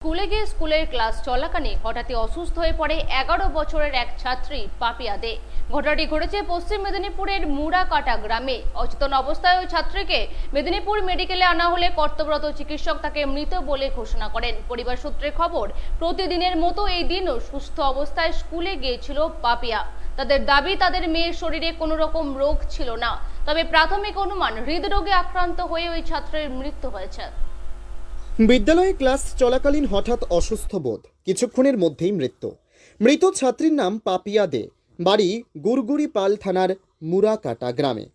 স্কুলে গিয়ে স্কুলের ক্লাস চলাকালীন হঠাৎই অসুস্থ হয়ে পড়ে 11 বছরের এক ছাত্রী পাপিয়া দে। ঘটনাটি ঘটেছে পশ্চিম মেদিনীপুরের মুড়াকাটা গ্রামে। অচেতন অবস্থায় ওই ছাত্রীকে মেদিনীপুর মেডিকেলে আনা হলে কর্তব্যরত চিকিৎসক তাকে মৃত বলে ঘোষণা করেন। পরিবার সূত্রে খবর, প্রতিদিনের মতো এই দিনও সুস্থ অবস্থায় স্কুলে গিয়েছিল পাপিয়া। তাদের দাবি, তাদের মেয়ের শরীরে কোনো রকম রোগ ছিল না, তবে প্রাথমিক অনুমান হৃদরোগে আক্রান্ত হয়ে ওই ছাত্রের মৃত্যু হয়েছে। বিদ্যালয়ে ক্লাস চলাকালীন হঠাৎ অসুস্থ বোধ, কিছুক্ষণের মধ্যেই মৃত্যু। মৃত ছাত্রীর নাম পাপিয়া দে, বাড়ি গুড়গুড়িপাল থানার মুড়াকাটা গ্রামে।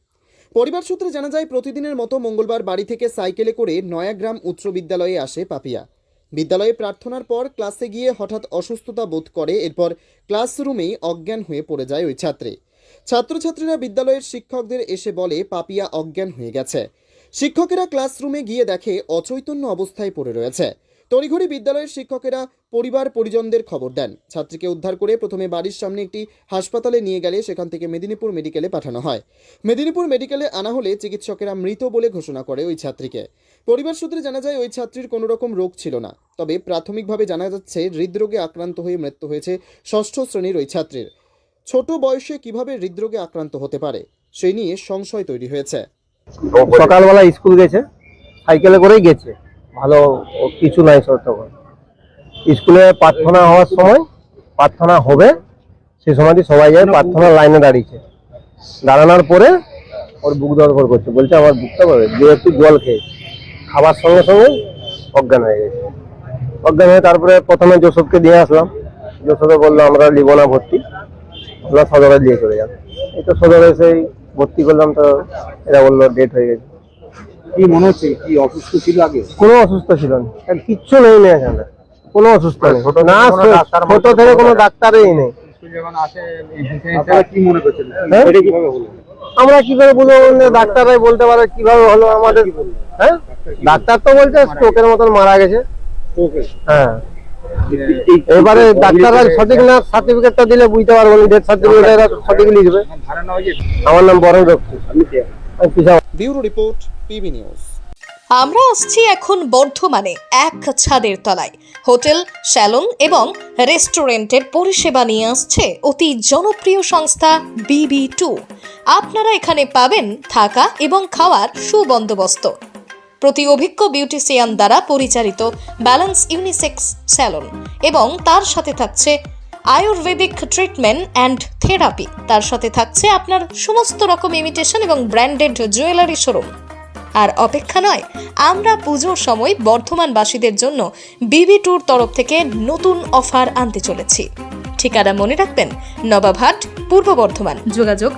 পরিবার সূত্রে জানা যায়, প্রতিদিনের মতো মঙ্গলবার বাড়ি থেকে সাইকেলে করে নয়াগ্রাম উচ্চ বিদ্যালয়ে আসে পাপিয়া। বিদ্যালয়ে প্রার্থনার পর ক্লাসে গিয়ে হঠাৎ অসুস্থতা বোধ করে। এরপর ক্লাসরুমেই অজ্ঞান হয়ে পড়ে যায় ওই ছাত্রী। ছাত্রছাত্রীরা বিদ্যালয়ের শিক্ষকদের এসে বলে পাপিয়া অজ্ঞান হয়ে গেছে। শিক্ষকেরা ক্লাসরুমে গিয়ে দেখে অচৈতন্য অবস্থায় পড়ে রয়েছে। তড়িঘড়ি বিদ্যালয়ের শিক্ষকেরা পরিবার পরিজনদের খবর দেন। ছাত্রীকে উদ্ধার করে প্রথমে বাড়ির সামনে একটি হাসপাতালে নিয়ে গেলে সেখান থেকে মেদিনীপুর মেডিকেলে পাঠানো হয়। মেদিনীপুর মেডিকেলে আনা হলে চিকিৎসকেরা মৃত বলে ঘোষণা করে ওই ছাত্রীকে। পরিবার সূত্রে জানা যায়, ওই ছাত্রীর কোনো রকম রোগ ছিল না, তবে প্রাথমিকভাবে জানা যাচ্ছে হৃদরোগে আক্রান্ত হয়ে মৃত্যু হয়েছে ষষ্ঠ শ্রেণীর ওই ছাত্রীর। ছোট বয়সে কিভাবে হৃদরোগে আক্রান্ত হতে পারে সেই নিয়ে সংশয় তৈরি হয়েছে। সকালবেলা স্কুল গেছে, সাইকেলে করেই গেছে, ভালো কিছু নাই। তখন স্কুলে প্রার্থনা হওয়ার সময়, প্রার্থনা হবে সে সময় সবাই যায়, প্রার্থনার লাইনে দাঁড়িয়েছে। দাঁড়ানোর পরে ওর বুক ধড়ফড় করছে, বলছে আমার বুকটা পাবে, যে একটু জল খেয়ে খাবার সঙ্গে সঙ্গে অজ্ঞান হয়ে গেছে। অজ্ঞান হয়ে তারপরে প্রথমে জোসফকে দিয়ে আসলাম। জোসফে বললো আমরা নিব না ভর্তি, আমরা সদরে দিয়ে চলে যাবো। এই তো সদরে এসেই ভর্তি করলাম, তো এরা বললো ডেট হয়ে গেছে। কি মনে হচ্ছে, কি অসুস্থ ছিল আগে? কোনো অসুস্থ ছিল না, কিচ্ছু নেই না এখানে, কোনো অসুস্থ নেই না, ছোট থেকে কোনো ডাক্তারই নেই। কি মনে করছেন, হ্যাঁ? এটা কিভাবে হলো? আমরা কি করে বুঝবো? ডাক্তাররাই বলতে পারে কিভাবে হলো আমাদের। হ্যাঁ, ডাক্তার তো বলছে স্ট্রোকের মতন মারা গেছে। হ্যাঁ, এবারে ডাক্তাররা সঠিক না সার্টিফিকেটটা দিলে বুঝতে পারবো না, ডেথ সার্টিফিকেট সঠিক লিখবে। আমার নাম বরং রক্ষী। Bureau report, PB news. আমরা আসছি এখন বর্ধমানে এক ছাদের তলায়। হোটেল, স্যালন এবং রেস্টুরেন্টের পরিষেবা নিয়ে আসছে অতি জনপ্রিয় সংস্থা BB2। আপনারা এখানে পাবেন থাকা এবং খাওয়ার সুবন্দোবস্ত। প্রতি অভিজ্ঞ বিউটিশিয়ান দ্বারা পরিচালিত ব্যালেন্স ইউনিসেক্স স্যালন এবং তার সাথে থাকছে আয়ুর্বেদিক ট্রিটমেন্ট অ্যান্ড থেরাপি। তার সাথে থাকছে আপনার সমস্ত রকম ইমিটেশন এবং ব্র্যান্ডেড জুয়েলারি শোরুম। আর অপেক্ষা নয়, আমরা পুজোর সময় বর্ধমানবাসীদের জন্য BB2-র তরফ থেকে নতুন অফার আনতে চলেছি। ঠিকানা মনে রাখবেন, নবাবহাট, পূর্ব বর্ধমান। যোগাযোগ